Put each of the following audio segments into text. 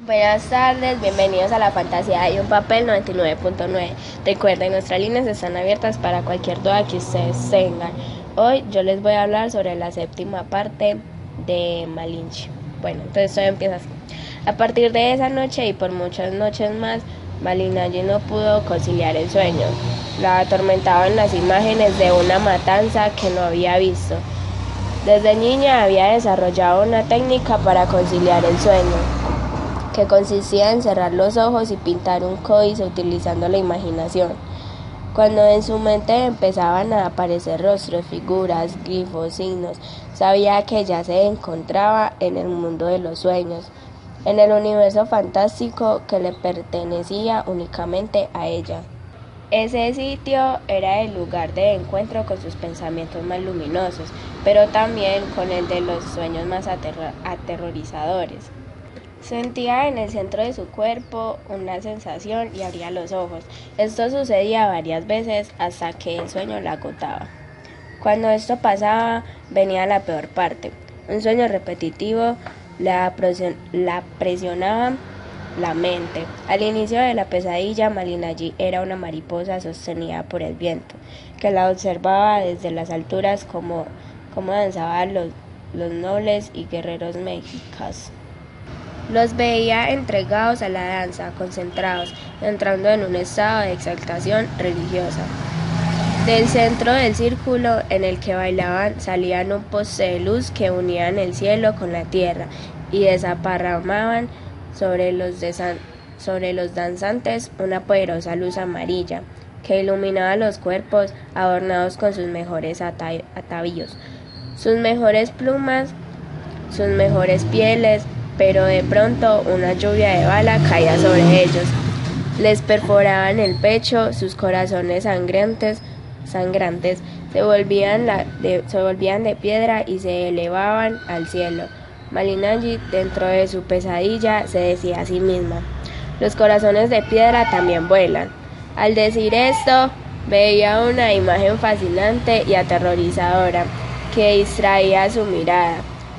Buenas tardes, bienvenidos a la fantasía de un papel 99.9. Recuerden, nuestras líneas están abiertas para cualquier duda que ustedes tengan. Hoy yo les voy a hablar sobre la séptima parte de Malinche. Bueno, entonces todo empieza así. A partir de esa noche y por muchas noches más, Malinche no pudo conciliar el sueño. La atormentaban las imágenes de una matanza que no había visto. Desde niña había desarrollado una técnica para conciliar el sueño, que consistía en cerrar los ojos y pintar un códice utilizando la imaginación. Cuando en su mente empezaban a aparecer rostros, figuras, glifos, signos, sabía que ya se encontraba en el mundo de los sueños, en el universo fantástico que le pertenecía únicamente a ella. Ese sitio era el lugar de encuentro con sus pensamientos más luminosos, pero también con el de los sueños más aterrorizadores. Sentía en el centro de su cuerpo una sensación y abría los ojos. Esto sucedía varias veces hasta que el sueño la agotaba. Cuando esto pasaba, venía la peor parte. Un sueño repetitivo la presionaba la mente. Al inicio de la pesadilla, Malinche era una mariposa sostenida por el viento, que la observaba desde las alturas como danzaban los nobles y guerreros mexicas. Los veía entregados a la danza, concentrados, entrando en un estado de exaltación religiosa. Del centro del círculo en el que bailaban salían un poste de luz que unían el cielo con la tierra y desaparramaban sobre los danzantes una poderosa luz amarilla que iluminaba los cuerpos adornados con sus mejores atavíos, sus mejores plumas, sus mejores pieles, pero de pronto una lluvia de bala caía sobre ellos. Les perforaban el pecho, sus corazones sangrantes se volvían de piedra y se elevaban al cielo. Malinche, dentro de su pesadilla, se decía a sí misma: los corazones de piedra también vuelan. Al decir esto, veía una imagen fascinante y aterrorizadora que distraía su mirada.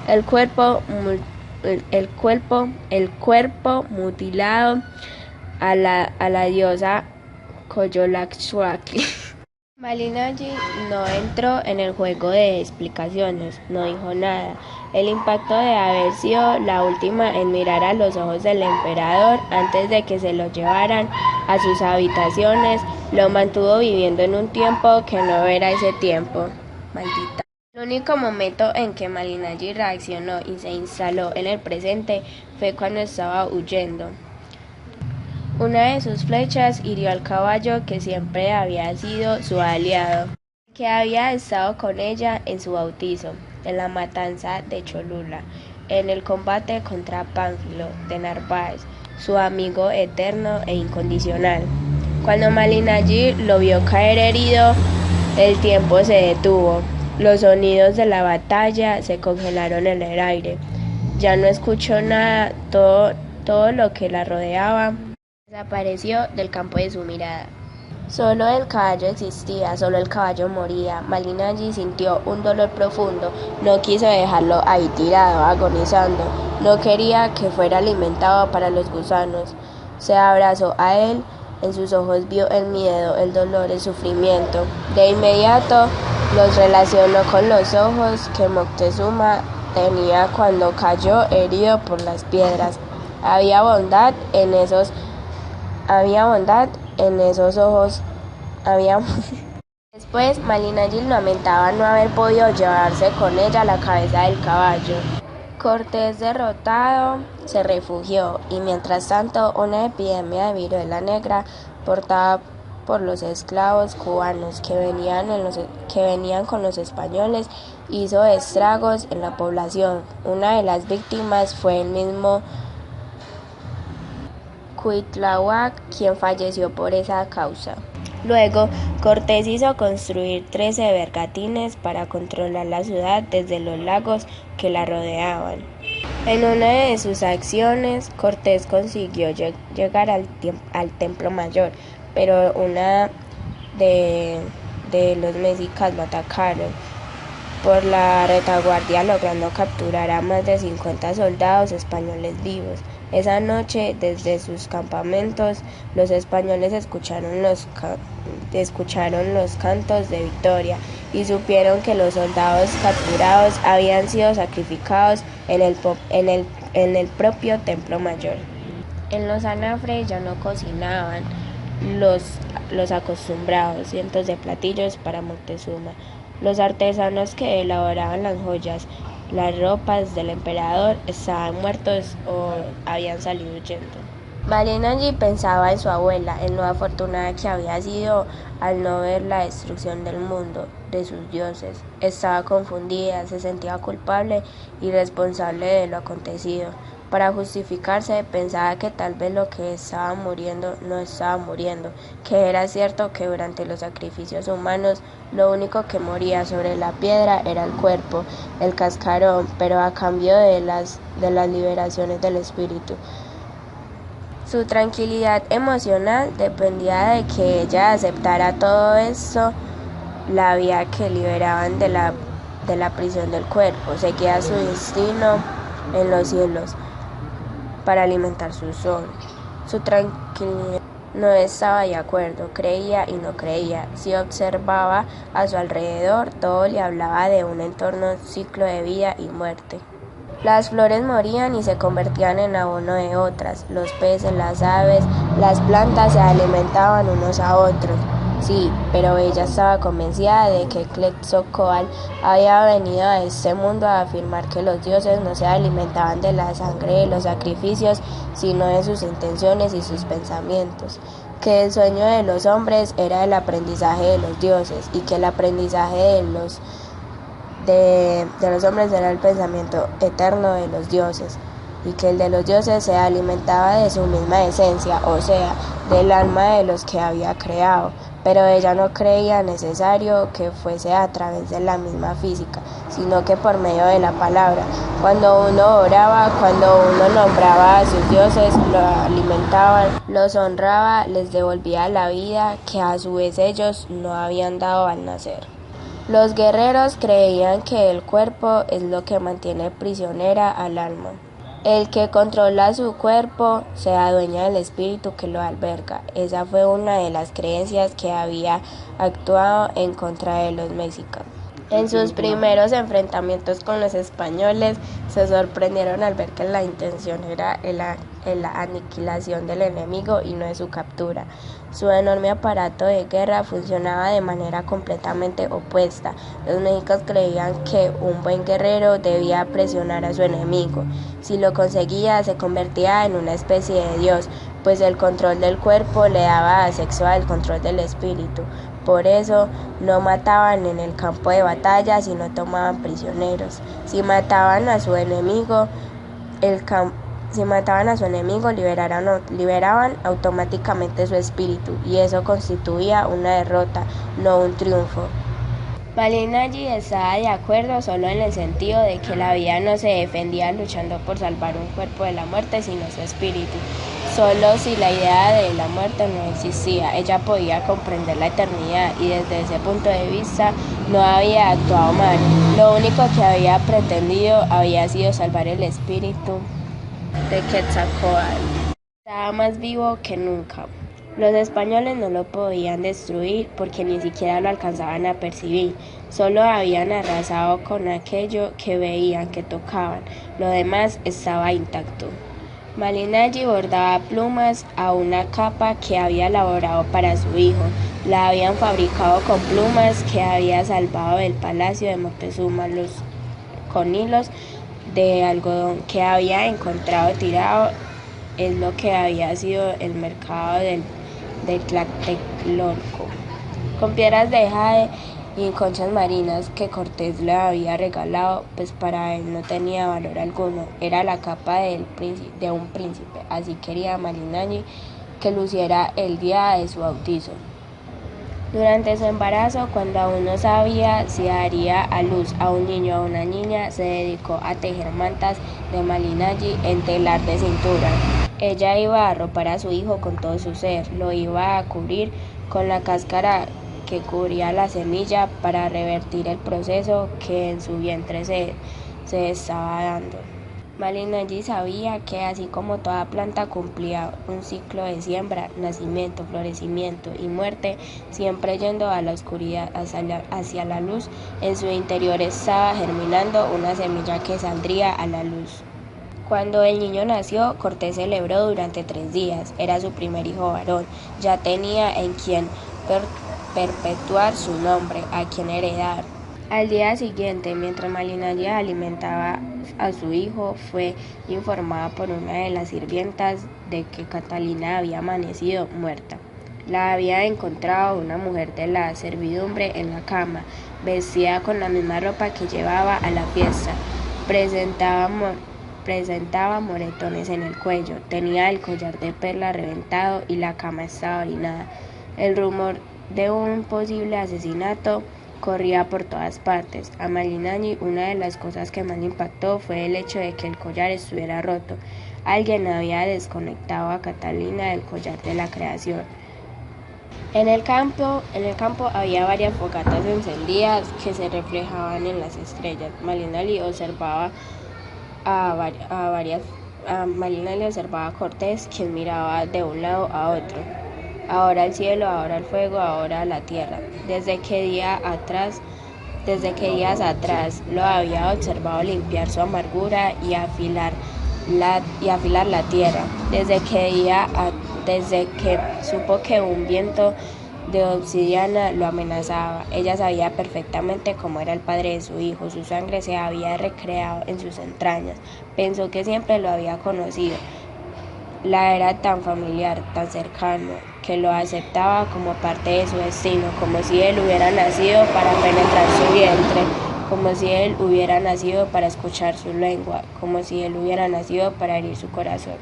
El cuerpo mutilado a la diosa Coyolxauhqui. Malinche no entró en el juego de explicaciones, no dijo nada. El impacto de haber sido la última en mirar a los ojos del emperador antes de que se lo llevaran a sus habitaciones lo mantuvo viviendo en un tiempo que no era ese tiempo. Maldita. El único momento en que Malinche reaccionó y se instaló en el presente fue cuando estaba huyendo. Una de sus flechas hirió al caballo que siempre había sido su aliado, que había estado con ella en su bautizo, en la matanza de Cholula, en el combate contra Pánfilo de Narváez, su amigo eterno e incondicional. Cuando Malinche lo vio caer herido, el tiempo se detuvo. Los sonidos de la batalla se congelaron en el aire. Ya no escuchó nada, todo lo que la rodeaba desapareció del campo de su mirada. Solo el caballo existía, solo el caballo moría. Malinche sintió un dolor profundo, no quiso dejarlo ahí tirado, agonizando. No quería que fuera alimentado para los gusanos. Se abrazó a él, en sus ojos vio el miedo, el dolor, el sufrimiento. De inmediato los relacionó con los ojos que Moctezuma tenía cuando cayó herido por las piedras. Había bondad en esos ojos. Después, Malinche lamentaba no haber podido llevarse con ella la cabeza del caballo. Cortés, derrotado, se refugió, y mientras tanto una epidemia de viruela negra portada por los esclavos cubanos que venían con los españoles hizo estragos en la población. Una de las víctimas fue el mismo Cuitláhuac, quien falleció por esa causa. Luego, Cortés hizo construir 13 bergantines para controlar la ciudad desde los lagos que la rodeaban. En una de sus acciones, Cortés consiguió llegar al Templo Mayor, pero una de los mexicas lo atacaron por la retaguardia, logrando capturar a más de 50 soldados españoles vivos. Esa noche, desde sus campamentos, los españoles escucharon los cantos de victoria y supieron que los soldados capturados habían sido sacrificados en el propio templo mayor. En los anafres ya no cocinaban los acostumbrados cientos de platillos para Moctezuma. Los artesanos que elaboraban las joyas, las ropas del emperador estaban muertos o habían salido huyendo. Malin allí pensaba en su abuela, en lo afortunada que había sido al no ver la destrucción del mundo, de sus dioses. Estaba confundida, se sentía culpable y responsable de lo acontecido. Para justificarse, pensaba que tal vez lo que estaba muriendo no estaba muriendo, que era cierto que durante los sacrificios humanos lo único que moría sobre la piedra era el cuerpo, el cascarón, pero a cambio de las liberaciones del espíritu. Su tranquilidad emocional dependía de que ella aceptara todo eso, la vía que liberaban de la prisión del cuerpo, seguía su destino en los cielos para alimentar su sol. Su tranquilidad no estaba de acuerdo, creía y no creía. Si observaba a su alrededor, todo le hablaba de un entorno ciclo de vida y muerte. Las flores morían y se convertían en abono de otras. Los peces, las aves, las plantas se alimentaban unos a otros. Sí, pero ella estaba convencida de que Quetzalcóatl había venido a este mundo a afirmar que los dioses no se alimentaban de la sangre de los sacrificios, sino de sus intenciones y sus pensamientos, que el sueño de los hombres era el aprendizaje de los dioses y que el aprendizaje de los hombres era el pensamiento eterno de los dioses, y que el de los dioses se alimentaba de su misma esencia, o sea, del alma de los que había creado. Pero ella no creía necesario que fuese a través de la misma física, sino que por medio de la palabra. Cuando uno oraba, cuando uno nombraba a sus dioses, lo alimentaban, los honraba, les devolvía la vida que a su vez ellos no habían dado al nacer. Los guerreros creían que el cuerpo es lo que mantiene prisionera al alma. El que controla su cuerpo se adueña del espíritu que lo alberga. Esa fue una de las creencias que había actuado en contra de los mexicanos. En sus primeros enfrentamientos con los españoles, se sorprendieron al ver que la intención era la aniquilación del enemigo y no de su captura. Su enorme aparato de guerra funcionaba de manera completamente opuesta. Los mexicanos creían que un buen guerrero debía presionar a su enemigo. Si lo conseguía, se convertía en una especie de dios, pues el control del cuerpo le daba acceso al control del espíritu. Por eso no mataban en el campo de batalla, sino tomaban prisioneros. Si mataban a su enemigo, liberaban automáticamente su espíritu, y eso constituía una derrota, no un triunfo. Malin allí estaba de acuerdo solo en el sentido de que la vida no se defendía luchando por salvar un cuerpo de la muerte, sino su espíritu. Solo si la idea de la muerte no existía, ella podía comprender la eternidad, y desde ese punto de vista no había actuado mal. Lo único que había pretendido había sido salvar el espíritu de Quetzalcóatl. Estaba más vivo que nunca. Los españoles no lo podían destruir porque ni siquiera lo alcanzaban a percibir. Solo habían arrasado con aquello que veían, que tocaban. Lo demás estaba intacto. Malin allí bordaba plumas a una capa que había elaborado para su hijo. La habían fabricado con plumas que había salvado del palacio de Moctezuma, con hilos de algodón que había encontrado tirado. Es lo que había sido el mercado de Tlatelolco, con piedras de jade y conchas marinas que Cortés le había regalado, pues para él no tenía valor alguno. Era la capa de un príncipe, así quería Malin allí que luciera el día de su bautizo. Durante su embarazo, cuando aún no sabía si daría a luz a un niño o a una niña, se dedicó a tejer mantas de Malin allí en telar de cintura. Ella iba a arropar a su hijo con todo su ser, lo iba a cubrir con la cáscara que cubría la semilla para revertir el proceso que en su vientre se estaba dando. Malignaggi sabía que así como toda planta cumplía un ciclo de siembra, nacimiento, florecimiento y muerte, siempre yendo a la oscuridad hacia la luz, en su interior estaba germinando una semilla que saldría a la luz. Cuando el niño nació, Cortés celebró durante 3 días. Era su primer hijo varón. Ya tenía en quien perpetuar su nombre, a quien heredar. Al día siguiente, mientras Malignaggi alimentaba a su hijo, fue informada por una de las sirvientas de que Catalina había amanecido muerta. La había encontrado una mujer de la servidumbre en la cama, vestida con la misma ropa que llevaba a la fiesta. Presentaba moretones en el cuello, tenía el collar de perla reventado y la cama estaba orinada. El rumor de un posible asesinato corría por todas partes. A Malignaggi una de las cosas que más le impactó fue el hecho de que el collar estuviera roto. Alguien había desconectado a Catalina del collar de la creación. En el campo había varias fogatas encendidas que se reflejaban en las estrellas. Malignaggi observaba a Cortés, quien miraba de un lado a otro. Ahora el cielo, ahora el fuego, ahora la tierra. Desde que días atrás lo había observado limpiar su amargura y afilar la tierra. Desde que supo que un viento de obsidiana lo amenazaba. Ella sabía perfectamente cómo era el padre de su hijo. Su sangre se había recreado en sus entrañas. Pensó que siempre lo había conocido. La era tan familiar, tan cercano, que lo aceptaba como parte de su destino, como si él hubiera nacido para penetrar su vientre, como si él hubiera nacido para escuchar su lengua, como si él hubiera nacido para herir su corazón.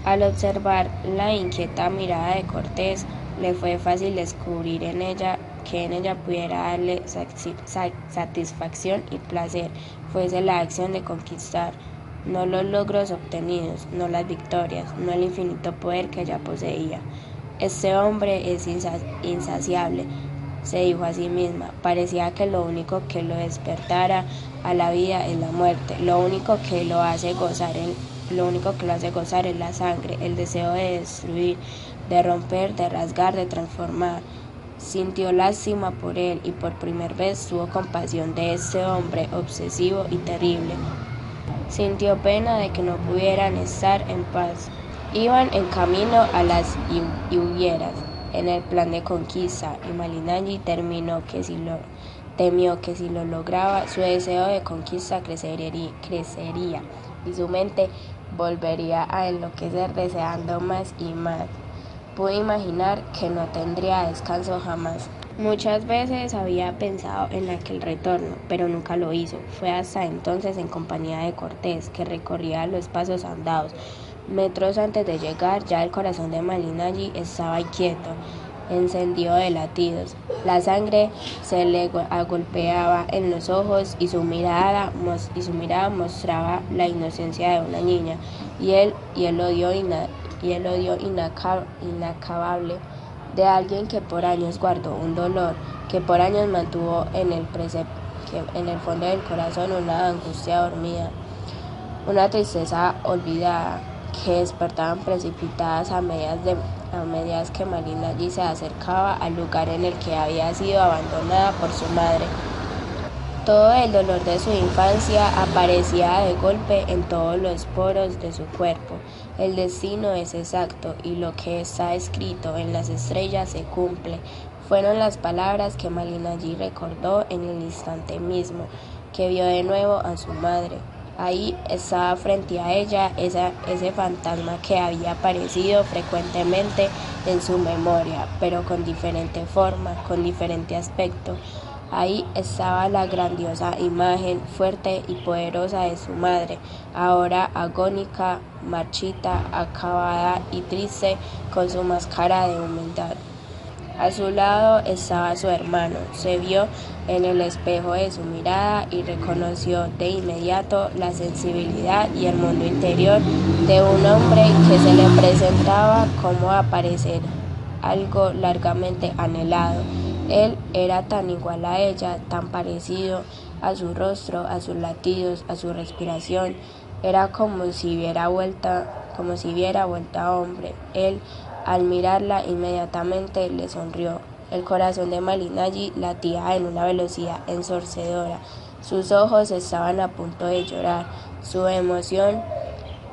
Al observar la inquieta mirada de Cortés, le fue fácil descubrir que en ella pudiera darle satisfacción y placer, fuese la acción de conquistar, no los logros obtenidos, no las victorias, no el infinito poder que ella poseía. Este hombre es insaciable, se dijo a sí misma. Parecía que lo único que lo despertara a la vida es la muerte, lo único que lo hace gozar es la sangre, el deseo de destruir, de romper, de rasgar, de transformar. Sintió lástima por él y por primera vez tuvo compasión de este hombre obsesivo y terrible. Sintió pena de que no pudieran estar en paz. Iban en camino a las higueras, en el plan de conquista, y Malignaggi temió que si lo lograba, su deseo de conquista crecería y su mente volvería a enloquecer deseando más y más. Pude imaginar que no tendría descanso jamás. Muchas veces había pensado en aquel retorno, pero nunca lo hizo. Fue hasta entonces, en compañía de Cortés, que recorría los pasos andados. Metros antes de llegar, ya el corazón de Malignaggi estaba inquieto, encendido de latidos. La sangre se le agolpeaba en los ojos y su mirada mostraba la inocencia de una niña y el odio inacabable de alguien que por años guardó un dolor, que por años mantuvo en el fondo del corazón una angustia dormida, una tristeza olvidada, que despertaban precipitadas a medida que Malignaggi se acercaba al lugar en el que había sido abandonada por su madre. Todo el dolor de su infancia aparecía de golpe en todos los poros de su cuerpo. El destino es exacto y lo que está escrito en las estrellas se cumple. Fueron las palabras que Malignaggi recordó en el instante mismo que vio de nuevo a su madre. Ahí estaba frente a ella ese fantasma que había aparecido frecuentemente en su memoria, pero con diferente forma, con diferente aspecto. Ahí estaba la grandiosa imagen, fuerte y poderosa de su madre, ahora agónica, marchita, acabada y triste, con su máscara de humildad. A su lado estaba su hermano. Se vio en el espejo de su mirada y reconoció de inmediato la sensibilidad y el mundo interior de un hombre que se le presentaba como aparecer algo largamente anhelado. Él era tan igual a ella, tan parecido a su rostro, a sus latidos, a su respiración, Era como si viera vuelta hombre. Él, al mirarla, inmediatamente le sonrió. El corazón de Malinalli latía en una velocidad ensordecedora. Sus ojos estaban a punto de llorar. Su emoción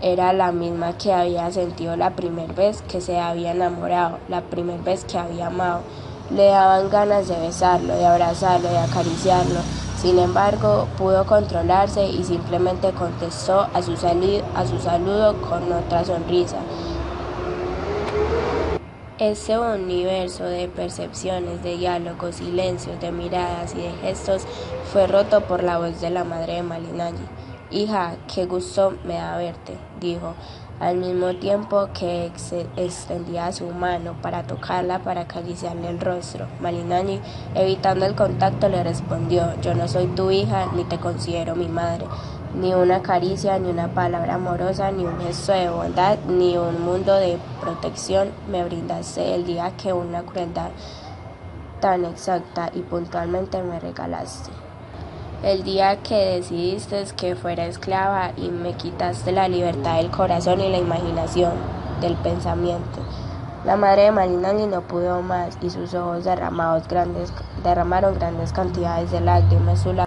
era la misma que había sentido la primera vez que se había enamorado, la primera vez que había amado. Le daban ganas de besarlo, de abrazarlo, de acariciarlo. Sin embargo, pudo controlarse y simplemente contestó a su saludo con otra sonrisa. Ese universo de percepciones, de diálogos, silencios, de miradas y de gestos fue roto por la voz de la madre de Malinalli. «Hija, qué gusto me da verte», dijo, al mismo tiempo que extendía su mano para tocarla, para acariciarle el rostro. Malinalli, evitando el contacto, le respondió: «Yo no soy tu hija, ni te considero mi madre». Ni una caricia, ni una palabra amorosa, ni un gesto de bondad, ni un mundo de protección me brindaste el día que una crueldad tan exacta y puntualmente me regalaste. El día que decidiste que fuera esclava y me quitaste la libertad del corazón y la imaginación, del pensamiento». La madre de Malinalli no pudo más y sus ojos derramaron grandes cantidades de lágrimas.